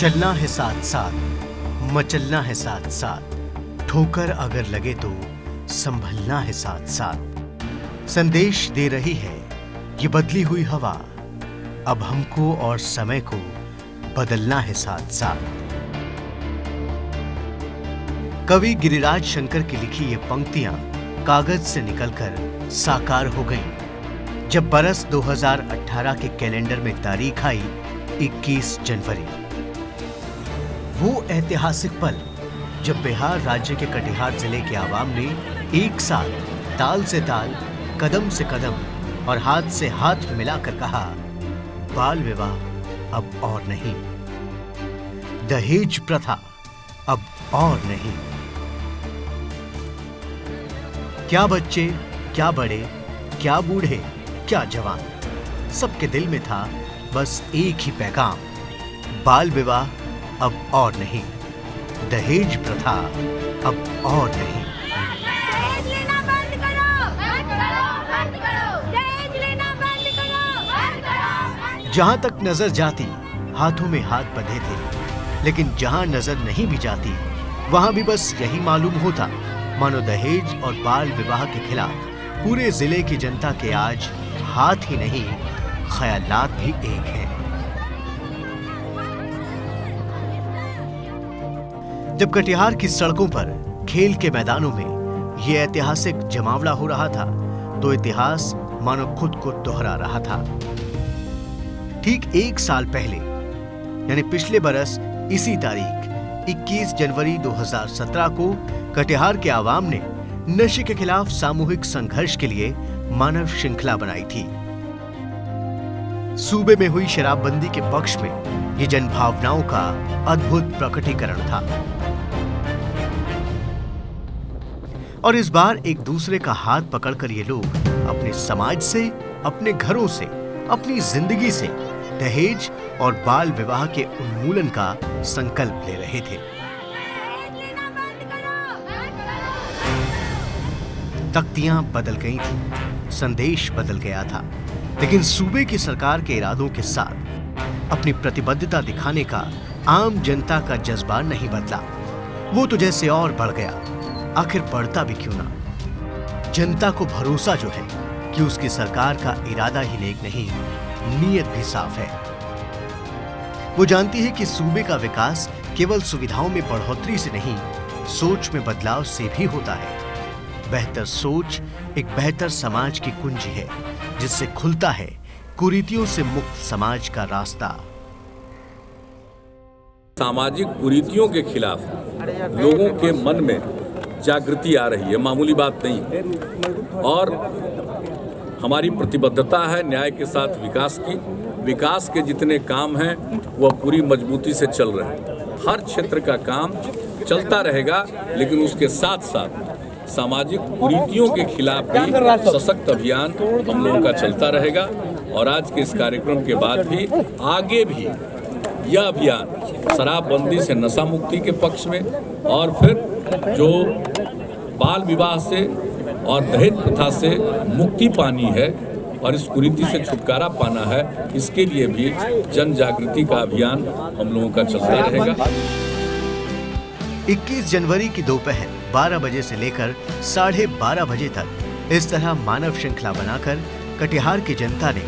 चलना है साथ साथ, मचलना है साथ साथ, ठोकर अगर लगे तो संभलना है साथ साथ। संदेश दे रही है ये बदली हुई हवा, अब हमको और समय को बदलना है साथ साथ। कवि गिरिराज शंकर की लिखी ये पंक्तियां कागज से निकलकर साकार हो गईं जब बरस 2018 के कैलेंडर में तारीख आई 21 जनवरी। वो ऐतिहासिक पल जब बिहार राज्य के कटिहार जिले के आवाम ने एक साथ ताल से ताल, कदम से कदम और हाथ से हाथ मिलाकर कहा, बाल विवाह अब और नहीं, दहेज प्रथा अब और नहीं। क्या बच्चे, क्या बड़े, क्या बूढ़े, क्या जवान, सबके दिल में था बस एक ही पैगाम, बाल विवाह अब और नहीं, दहेज प्रथा अब और नहीं। दहेज लेना बंद करो, बंद करो, बंद करो, दहेज लेना बंद करो, बंद करो। जहां तक नजर जाती हाथों में हाथ बंधे थे, लेकिन जहां नजर नहीं भी जाती वहां भी बस यही मालूम होता मानो दहेज और बाल विवाह के खिलाफ पूरे जिले की जनता के आज हाथ ही नहीं, ख्यालात भी एक हैं। जब कटिहार की सड़कों पर, खेल के मैदानों में यह ऐतिहासिक जमावड़ा हो रहा था तो इतिहास मानो खुद को दोहरा रहा था। ठीक एक साल पहले यानी पिछले बरस इसी तारीख 21 जनवरी 2017 को कटिहार के आवाम ने नशे के खिलाफ सामूहिक संघर्ष के लिए मानव श्रृंखला बनाई थी। सूबे में हुई शराबबंदी के पक्ष में ये जनभावनाओं का अद्भुत प्रकटीकरण था और इस बार एक दूसरे का हाथ पकड़कर ये लोग अपने समाज से, अपने घरों से, अपनी जिंदगी से दहेज और बाल विवाह के उन्मूलन का संकल्प ले रहे थे। दहेज लेना बंद करो, बंद करो। तख्तियां बदल गई थी, संदेश बदल गया था, लेकिन सूबे की सरकार के इरादों के साथ अपनी प्रतिबद्धता दिखाने का आम जनता का जज्बा नहीं बदला। वो तो जैसे और बढ़ गया। आखिर बढ़ता भी क्यों ना? जनता को भरोसा जो है कि उसकी सरकार का इरादा ही नेक नहीं, नीयत भी साफ है। वो जानती है कि सूबे का विकास केवल सुविधाओं में बढ़ोतरी से नहीं, सोच में बदलाव से भी होता है। बेहतर सोच एक बेहतर समाज की कुंजी है, जिससे खुलता है कुरीतियों से मुक्त समाज का रास्ता। सामाजिक कुरीतियों के खिलाफ लोगों के मन में जागृति आ रही है, मामूली बात नहीं है। और हमारी प्रतिबद्धता है न्याय के साथ विकास की। विकास के जितने काम हैं वह पूरी मजबूती से चल रहे हैं। हर क्षेत्र का काम चलता रहेगा, लेकिन उसके साथ साथ सामाजिक कुरीतियों के खिलाफ भी सशक्त अभियान हम लोगों का चलता रहेगा। और आज के इस कार्यक्रम के बाद भी आगे भी यह अभियान शराबबंदी से नशा मुक्ति के पक्ष में और फिर जो बाल विवाह से और दहेज प्रथा से मुक्ति पानी है और इस कुरीति से छुटकारा पाना है, इसके लिए भी जन जागृति का अभियान हम लोगों का चलता रहेगा। 21 जनवरी की दोपहर 12 बजे से लेकर 12:30 बजे तक इस तरह मानव श्रृंखला बनाकर कटिहार की जनता ने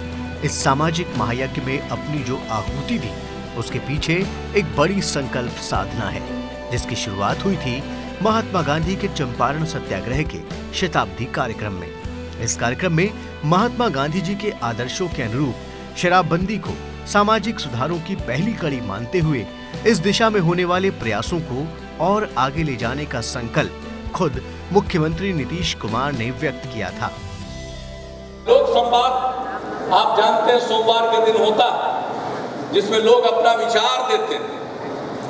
इस सामाजिक महायज्ञ में अपनी जो आहुति दी, उसके पीछे एक बड़ी संकल्प साधना है, जिसकी शुरुआत हुई थी महात्मा गांधी के चंपारण सत्याग्रह के शताब्दी कार्यक्रम में। इस कार्यक्रम में महात्मा गांधी जी के आदर्शों के अनुरूप शराबबंदी को सामाजिक सुधारों की पहली कड़ी मानते हुए इस दिशा में होने वाले प्रयासों को और आगे ले जाने का संकल्प खुद मुख्यमंत्री नीतीश कुमार ने व्यक्त किया था। लोक संवाद आप जानते हैं सोमवार के दिन होता जिसमें लोग अपना विचार देते हैं।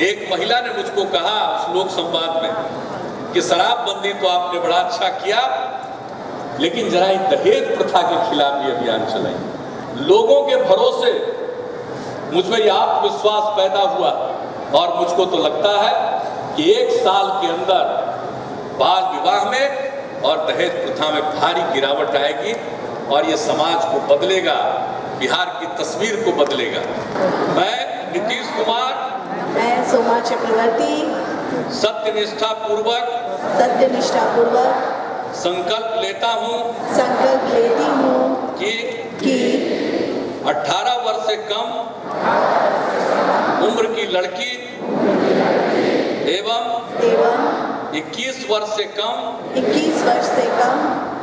एक महिला ने मुझको कहा उस लोक संवाद में कि शराबबंदी तो आपने बड़ा अच्छा किया, लेकिन जरा दहेज प्रथा के खिलाफ ये अभियान चलाइए। लोगों के भरोसे मुझमें यह आत्मविश्वास पैदा हुआ और मुझको तो लगता है कि एक साल के अंदर बाल विवाह में और दहेज प्रथा में भारी गिरावट आएगी और ये समाज को बदलेगा, बिहार की तस्वीर को बदलेगा। मैं नीतीश कुमार मैं सोमा चक्रवर्ती सत्यनिष्ठा पूर्वक संकल्प लेती हूँ कि 18 वर्ष से कम उम्र की लड़की एवं 21 वर्ष से कम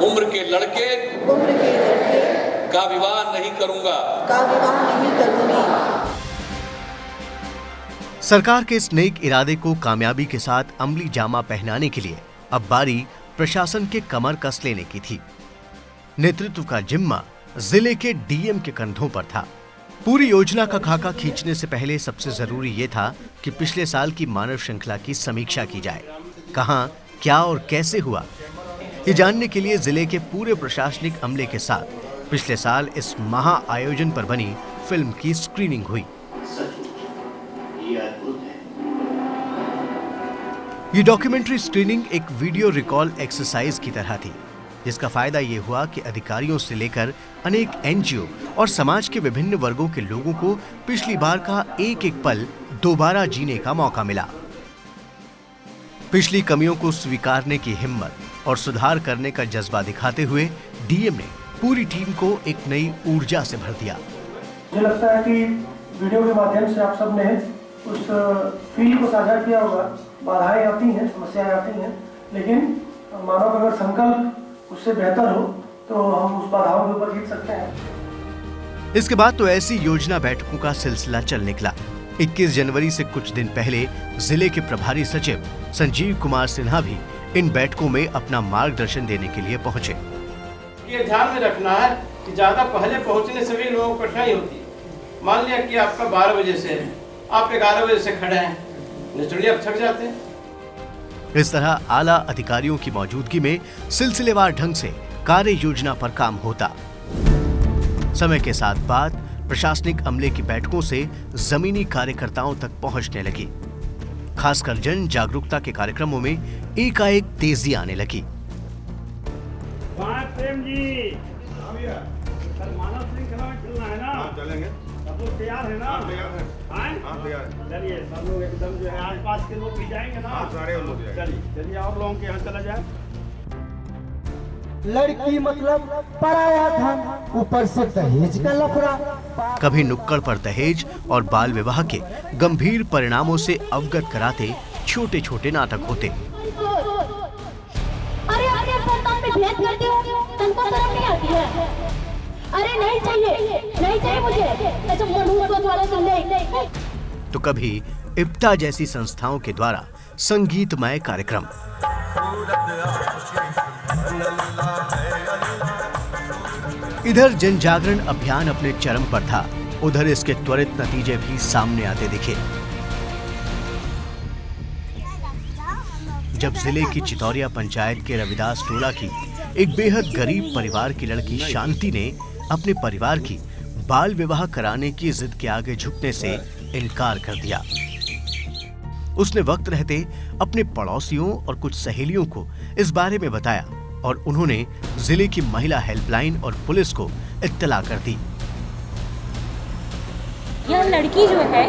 उम्र के लड़के का विवाह नहीं करूंगी। सरकार के इस नेक इरादे को कामयाबी के साथ अमली जामा पहनाने के लिए अब बारी प्रशासन के कमर कस लेने की थी। नेतृत्व का जिम्मा जिले के डीएम के कंधों पर था। पूरी योजना का खाका खींचने से पहले सबसे जरूरी ये था कि पिछले साल की मानव श्रृंखला की समीक्षा की जाए। कहां, क्या और कैसे हुआ, ये जानने के लिए जिले के पूरे प्रशासनिक अमले के साथ पिछले साल इस महा आयोजन पर बनी फिल्म की स्क्रीनिंग हुई। ये डॉक्यूमेंट्री स्क्रीनिंग एक वीडियो रिकॉल एक्सरसाइज की तरह थी, जिसका फायदा ये हुआ कि अधिकारियों से लेकर अनेक एनजीओ और समाज के विभिन्न वर्गों के लोगों को पिछली बार का एक एक पल दोबारा जीने का मौका मिला। पिछली कमियों को स्वीकारने की हिम्मत और सुधार करने का जज्बा दिखाते हुए डीएम ने पूरी टीम को एक नई ऊर्जा से भर दिया। मुझे लगता है कि वीडियो के माध्यम से आप सब ने उस फील को साझा किया होगा। बाधाएं आती हैं, समस्याएं आती हैं, लेकिन मानव का अगर संकल्प उससे बेहतर हो तो हम उस बाधाओं के ऊपर जीत सकते हैं। इसके बाद तो ऐसी योजना बैठकों का सिलसिला चल निकला। 21 जनवरी से कुछ दिन पहले जिले के प्रभारी सचिव संजीव कुमार सिन्हा भी इन बैठकों में अपना मार्गदर्शन देने के लिए पहुंचे। ये ध्यान में रखना है कि ज्यादा पहले पहुंचने से भी लोगों को कठिनाई होती है। मान लिया कि आपका 12 बजे से है, आप 11 बजे से खड़े हैं, नेचुरली आप थक जाते हैं। इस तरह आला अधिकारियों की मौजूदगी में सिलसिलेवार ढंग से कार्य योजना पर काम होता। समय के साथ बात प्रशासनिक अमले की बैठकों से जमीनी कार्यकर्ताओं तक पहुंचने लगी। खासकर जन जागरूकता के कार्यक्रमों में एकाएक तेजी आने लगी। प्रेम जी, कल मानव श्रृंखला में चलना है ना? चलेंगे। सब लोग तैयार है ना? तैयार है। चलिए सब लोग एकदम जो है आसपास के लोग भी जाएंगे ना? सारे लोग जाएंगे। चलिए और लोगों के यहाँ चला जाए। लड़की मतलब पराया धन, ऊपर से दहेज का लफड़ा। कभी नुक्कड़ पर दहेज और बाल विवाह के गंभीर परिणामों से अवगत कराते छोटे छोटे नाटक होते। अरे अरे संतान में भेद करते हो, तनको शर्म नहीं आती है? अरे नहीं चाहिए मुझे ऐसे मनुष्य वाला संदेह। तो कभी इप्टा जैसी संस्थाओं के द्वारा संगीतमय कार्यक्रम। इधर जन जागरण अभियान अपने चरम पर था, उधर इसके त्वरित नतीजे भी सामने आते दिखे। जब जिले की चितौरिया पंचायत के रविदास टोला की एक बेहद गरीब परिवार की लड़की शांति ने अपने परिवार की बाल विवाह कराने की जिद के आगे झुकने से इनकार कर दिया। उसने वक्त रहते अपने पड़ोसियों और कुछ सहेलियों को इस बारे में बताया और उन्होंने जिले की महिला हेल्पलाइन और पुलिस को इत्तला कर दी। यह लड़की जो है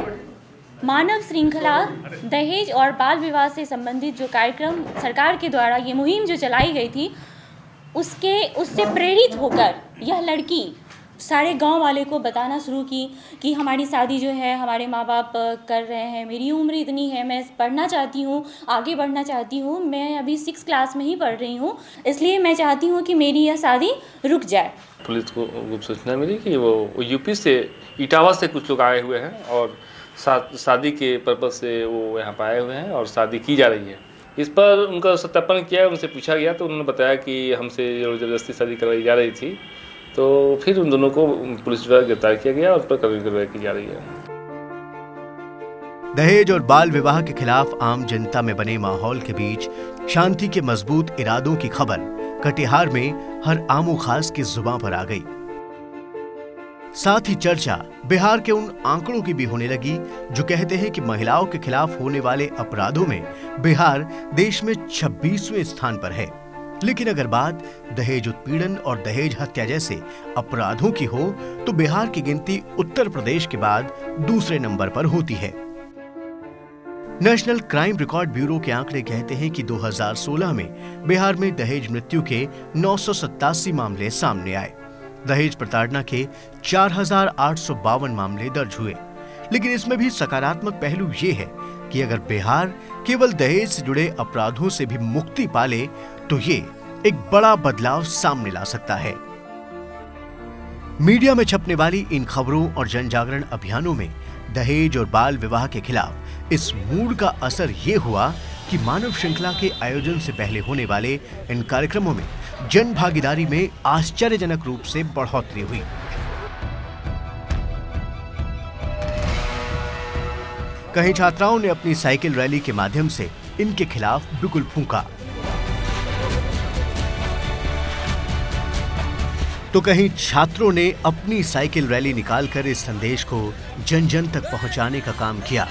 मानव श्रृंखला दहेज और बाल विवाह से संबंधित जो कार्यक्रम सरकार के द्वारा ये मुहिम जो चलाई गई थी उससे प्रेरित होकर यह लड़की सारे गांव वाले को बताना शुरू की कि हमारी शादी जो है हमारे माँ बाप कर रहे हैं, मेरी उम्र इतनी है, मैं पढ़ना चाहती हूँ, आगे बढ़ना चाहती हूँ, मैं अभी 6 क्लास में ही पढ़ रही हूँ, इसलिए मैं चाहती हूँ कि मेरी यह शादी रुक जाए। पुलिस को गुप्त सूचना मिली कि वो यूपी से इटावा से कुछ लोग आए हुए हैं और शादी के पर्पज़ से वो यहाँ पर आए हुए हैं और शादी की जा रही है। इस पर उनका सत्यापन किया, उनसे पूछा गया तो उन्होंने बताया कि हमसे ज़बरदस्ती शादी करवाई जा रही थी। तो फिर उन दोनों को पुलिस द्वारा गिरफ्तार किया गया और उस पर कार्रवाई की जा रही है। दहेज और बाल विवाह के खिलाफ आम जनता में बने माहौल के बीच शांति के मजबूत इरादों की खबर कटिहार में हर आमो खास की जुबान पर आ गई। साथ ही चर्चा बिहार के उन आंकड़ों की भी होने लगी जो कहते हैं कि महिलाओं के खिलाफ होने वाले अपराधों में बिहार देश में 26वें स्थान पर है। लेकिन अगर बात दहेज उत्पीड़न और दहेज हत्या जैसे अपराधों की हो तो बिहार की गिनती उत्तर प्रदेश के बाद दूसरे नंबर पर होती है। नेशनल क्राइम रिकॉर्ड ब्यूरो के आंकड़े कहते हैं कि 2016 में बिहार में दहेज मृत्यु के 987 मामले सामने आए। दहेज प्रताड़ना के 4852 मामले दर्ज हुए। लेकिन इसमें भी सकारात्मक पहलू ये है कि अगर बिहार केवल दहेज से जुड़े अपराधों से भी मुक्ति पाले तो ये एक बड़ा बदलाव सामने ला सकता है। मीडिया में छपने वाली इन खबरों और जन जागरण अभियानों में दहेज और बाल विवाह के खिलाफ इस मूड का असर ये हुआ कि मानव श्रृंखला के आयोजन से पहले होने वाले इन कार्यक्रमों में जन भागीदारी में आश्चर्यजनक रूप से बढ़ोतरी हुई। कहीं छात्राओं ने अपनी साइकिल रैली के माध्यम से इनके खिलाफ बिगुल फूंका, तो कहीं छात्रों ने अपनी साइकिल रैली निकालकर इस संदेश को जन जन तक पहुंचाने का काम किया।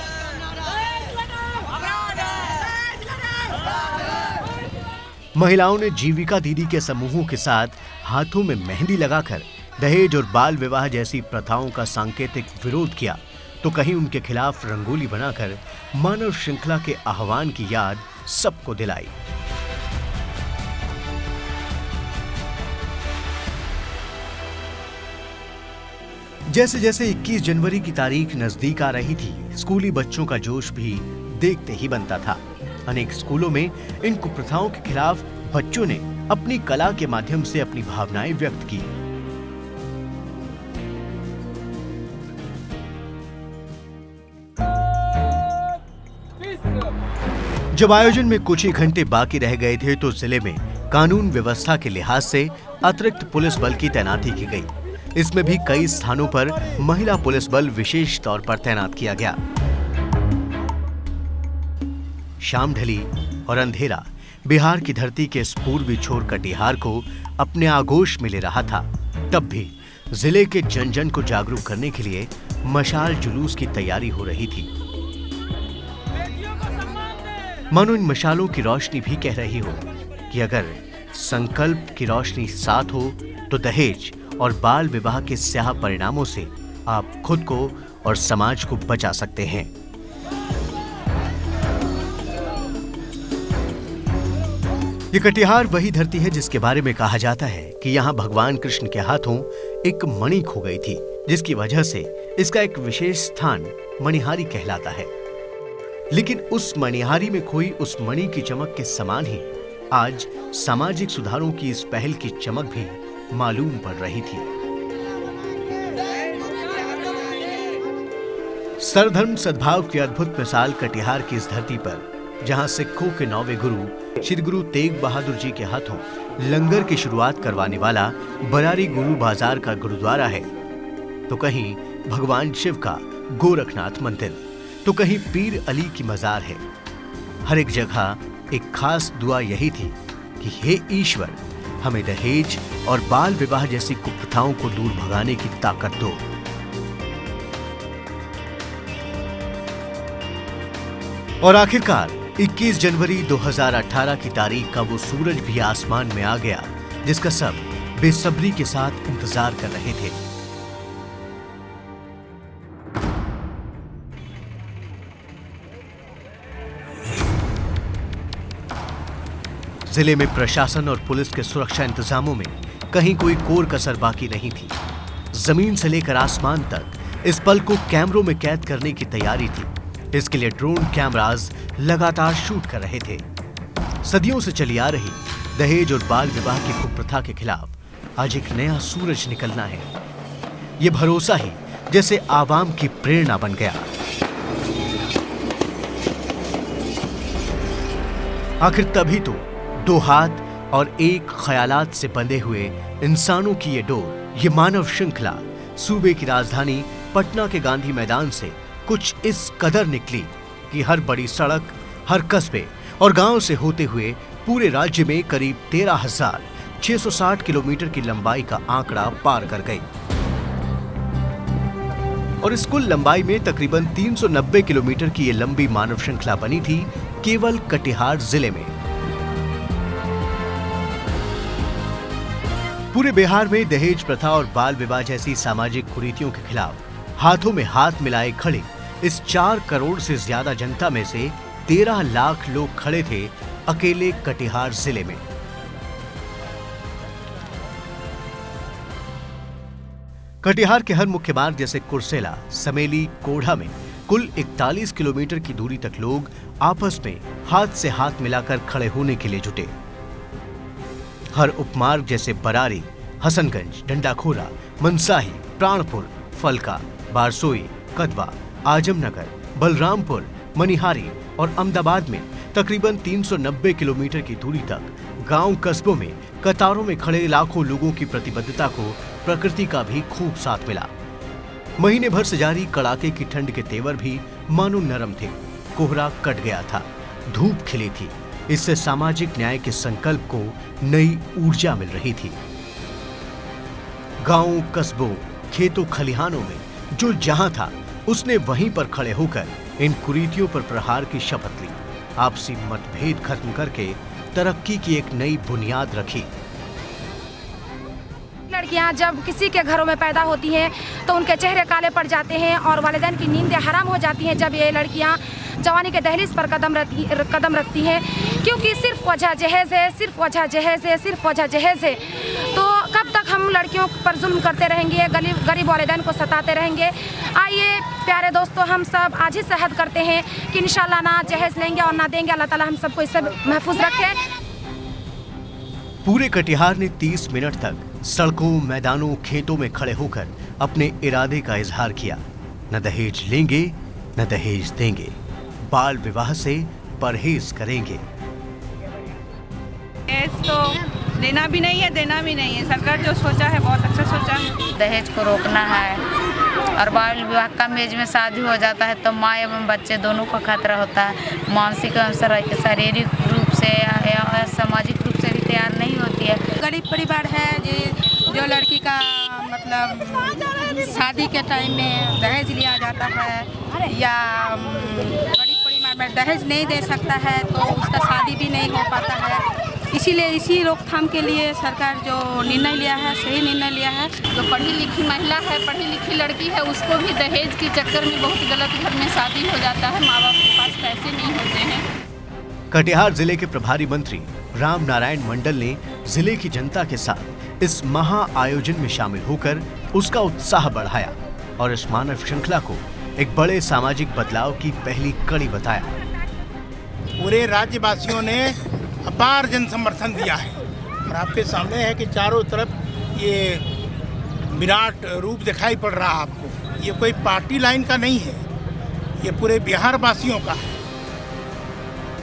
महिलाओं ने जीविका दीदी के समूहों के साथ हाथों में मेहंदी लगाकर दहेज और बाल विवाह जैसी प्रथाओं का सांकेतिक विरोध किया, तो कहीं उनके खिलाफ रंगोली बनाकर मानव श्रृंखला के आह्वान की याद सबको दिलाई। जैसे जैसे 21 जनवरी की तारीख नजदीक आ रही थी, स्कूली बच्चों का जोश भी देखते ही बनता था। अनेक स्कूलों में इन कुप्रथाओं के खिलाफ बच्चों ने अपनी कला के माध्यम से अपनी भावनाएं व्यक्त की। जब आयोजन में कुछ ही घंटे बाकी रह गए थे तो जिले में कानून व्यवस्था के लिहाज से अतिरिक्त पुलिस बल की तैनाती की गई। इसमें भी कई स्थानों पर महिला पुलिस बल विशेष तौर पर तैनात किया गया। शाम ढली और अंधेरा बिहार की धरती के इस पूर्वी छोर कटिहार को अपने आगोश में ले रहा था। तब भी जिले के जन जन को जागरूक करने के लिए मशाल जुलूस की तैयारी हो रही थी। मानो इन मशालों की रोशनी भी कह रही हो कि अगर संकल्प की रोशनी साथ हो तो दहेज और बाल विवाह के स्याह परिणामों से आप खुद को और समाज को बचा सकते हैं। ये कटिहार वही धरती है जिसके बारे में कहा जाता है कि यहाँ भगवान कृष्ण के हाथों एक मणि खो गई थी, जिसकी वजह से इसका एक विशेष स्थान मणिहारी कहलाता है। लेकिन उस मणिहारी में खोई उस मणि की चमक के समान ही आज सामाजिक सुधारों की इस पहल की चमक भी मालूम पड़ रही थी। सर्वधर्म सद्भाव की अद्भुत मिसाल कटिहार की इस धरती पर, जहां सिखों के 9वें गुरु श्री गुरु तेग बहादुर जी के हाथों लंगर की शुरुआत करवाने वाला बरारी गुरु बाजार का गुरुद्वारा है, तो कहीं भगवान शिव का गोरखनाथ मंदिर, तो कहीं पीर अली की मजार है। हर एक जगह एक खास दुआ यही थी कि हे ईश्वर, हमें दहेज और बाल विवाह जैसी कुप्रथाओं को दूर भगाने की ताकत दो। और आखिरकार 21 जनवरी 2018 की तारीख का वो सूरज भी आसमान में आ गया, जिसका सब बेसब्री के साथ इंतजार कर रहे थे। जिले में प्रशासन और पुलिस के सुरक्षा इंतजामों में कहीं कोई कोर कसर बाकी नहीं थी। जमीन से लेकर आसमान तक इस पल को कैमरों में कैद करने की तैयारी थी। इसके लिए ड्रोन कैमरास लगातार शूट कर रहे थे। सदियों से चली आ रही दहेज और बाल विवाह की कुप्रथा के खिलाफ आज एक नया सूरज निकलना है। ये भरोसा ही जैसे आवाम की प्रेरणा बन गया। आखिर तभी तो दो हाथ और एक ख्यालात से बंधे हुए इंसानों की ये डोर, ये मानव श्रृंखला सूबे की राजधानी पटना के गांधी मैदान से कुछ इस कदर निकली कि हर बड़ी सड़क, हर कस्बे और गांव से होते हुए पूरे राज्य में करीब 13,660 किलोमीटर की लंबाई का आंकड़ा पार कर गई। और इस कुल लंबाई में तकरीबन 390 किलोमीटर की ये लंबी मानव श्रृंखला बनी थी केवल कटिहार जिले में। पूरे बिहार में दहेज प्रथा और बाल विवाह जैसी सामाजिक कुरीतियों के खिलाफ हाथों में हाथ मिलाए खड़े इस 4 करोड़ से ज्यादा जनता में से 13 लाख लोग खड़े थे अकेले कटिहार जिले में। कटिहार के हर मुख्य मार्ग जैसे कुर्सेला, समेली, कोढ़ा में कुल 41 किलोमीटर की दूरी तक लोग आपस में हाथ से हाथ मिलाकर खड़े होने के लिए जुटे। हर उपमार्ग जैसे बरारी, हसनगंज, डंडाखोरा, मनसाही, प्राणपुर, फलका, बारसोई, कदवा, आजमनगर, बलरामपुर, मनिहारी और अहमदाबाद में तकरीबन 390 किलोमीटर की दूरी तक गांव कस्बों में कतारों में खड़े लाखों लोगों की प्रतिबद्धता को प्रकृति का भी खूब साथ मिला। महीने भर से जारी कड़ाके की ठंड के तेवर भी मानो नरम थे। कोहरा कट गया था, धूप खिली थी। इससे सामाजिक न्याय के संकल्प को नई ऊर्जा मिल रही थी। गांवों, कस्बों, खेतों, खलिहानों में जो जहां था उसने वहीं पर खड़े होकर इन कुरीतियों पर प्रहार की शपथ ली। आपसी मतभेद खत्म करके तरक्की की एक नई बुनियाद रखी। लड़कियां जब किसी के घरों में पैदा होती हैं तो उनके चेहरे काले पड़ जाते हैं और वालिदैन की नींदें हराम हो जाती हैं जब ये लड़कियां जवानी के दहलीज पर कदम रखती हैं, क्योंकि सिर्फ वजह जहेज है, सिर्फ वजह जहेज है, सिर्फ वजह जहेज है। तो कब तक हम लड़कियों पर जुल्म करते रहेंगे, गरीब वालिदैन को सताते रहेंगे? आइए प्यारे दोस्तों, हम सब आज ही सहद करते हैं कि इंशाल्लाह ना जहेज लेंगे और ना देंगे। अल्लाह ताला हम सबको इससे महफूज रखे। पूरे कटिहार ने 30 मिनट तक सड़कों, मैदानों, खेतों में खड़े होकर अपने इरादे का इजहार किया। न दहेज लेंगे, न दहेज देंगे, बाल विवाह से परहेज करेंगे। दहेज तो लेना भी नहीं है, देना भी नहीं है। सरकार जो सोचा है बहुत अच्छा सोचा है। दहेज को रोकना है और बाल विवाह कम एज में शादी हो जाता है तो माँ एवं बच्चे दोनों को खतरा होता है। मानसिक एवं शारीरिक रूप से या सामाजिक रूप से भी तैयार नहीं होती है। गरीब परिवार है जो लड़की का मतलब शादी के टाइम में दहेज लिया जाता है या गरीब परिवार में दहेज नहीं दे सकता है तो उसका शादी भी नहीं हो पाता है। इसीलिए इसी रोकथाम के लिए सरकार जो निर्णय लिया है सही निर्णय लिया है। जो पढ़ी लिखी महिला है, पढ़ी लिखी लड़की है, उसको भी दहेज के चक्कर में बहुत गलत घर में शादी हो जाता है। माँ बाप के पास पैसे नहीं होते हैं। कटिहार जिले के प्रभारी मंत्री राम नारायण मंडल ने जिले की जनता के साथ इस महा आयोजन में शामिल होकर उसका उत्साह बढ़ाया और इस मानव श्रृंखला को एक बड़े सामाजिक बदलाव की पहली कड़ी बताया। पूरे राज्यवासियों ने अपार जन समर्थन दिया है और आपके सामने है कि चारों तरफ ये विराट रूप दिखाई पड़ रहा है आपको। ये कोई पार्टी लाइन का नहीं है, ये पूरे बिहार वासियों का है।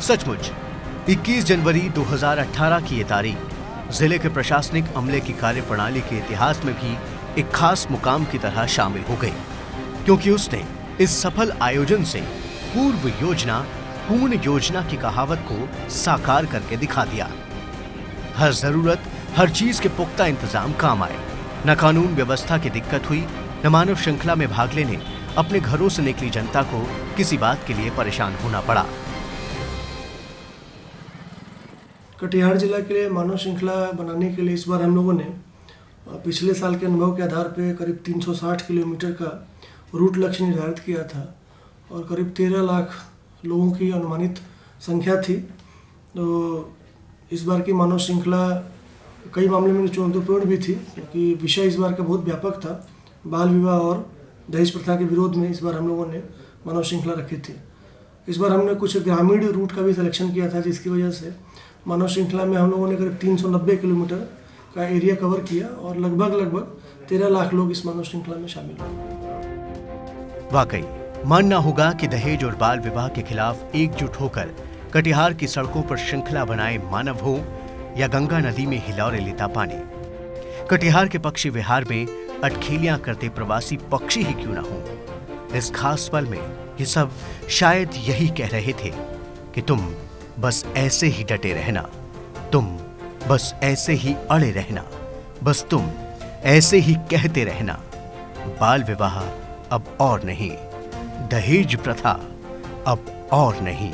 सचमुच 21 जनवरी 2018 की ये तारीख जिले के प्रशासनिक अमले की कार्यप्रणाली के इतिहास में भी एक खास मुकाम की तरह शामिल हो गई, क्योंकि उसने इस सफल आयोजन से पूर्व योजना पूर्ण योजना की कहावत को साकार करके दिखा दिया। हर जरूरत, हर चीज के पुख्ता इंतजाम काम आए। न कानून व्यवस्था की दिक्कत हुई, न मानव श्रृंखला में भाग लेने अपने घरों से निकली जनता को किसी बात के लिए परेशान होना पड़ा। कटिहार जिला के लिए मानव श्रृंखला बनाने के लिए इस बार हम लोगों ने पिछले साल के अनुभव के आधार पर करीब 360 किलोमीटर का रूट लक्ष्य निर्धारित किया था और करीब 13 लाख लोगों की अनुमानित संख्या थी। तो इस बार की मानव श्रृंखला कई मामले में चुनौतीपूर्ण भी थी, क्योंकि विषय इस बार का बहुत व्यापक था। बाल विवाह और दहेज प्रथा के विरोध में इस बार हम लोगों ने मानव श्रृंखला रखी थी। इस बार हमने कुछ ग्रामीण रूट का भी सिलेक्शन किया था, जिसकी वजह से मानव श्रृंखला में हम लोगों ने करीब 390 किलोमीटर का एरिया कवर किया और लगभग 13 लाख लोग इस मानव श्रृंखला में शामिल हुए। वाकई मानना होगा कि दहेज और बाल विवाह के खिलाफ एकजुट होकर कटिहार की सड़कों पर श्रृंखला बनाए मानव हो या गंगा नदी में हिलौरे लेता पानी, कटिहार के पक्षी विहार में अटखेलियां करते प्रवासी पक्षी ही क्यों न हो। इस खास पल में ये सब शायद यही कह रहे थे कि तुम बस ऐसे ही डटे रहना, तुम बस ऐसे ही अड़े रहना, बस तुम ऐसे ही कहते रहना। बाल विवाह अब और नहीं, दहेज प्रथा अब और नहीं।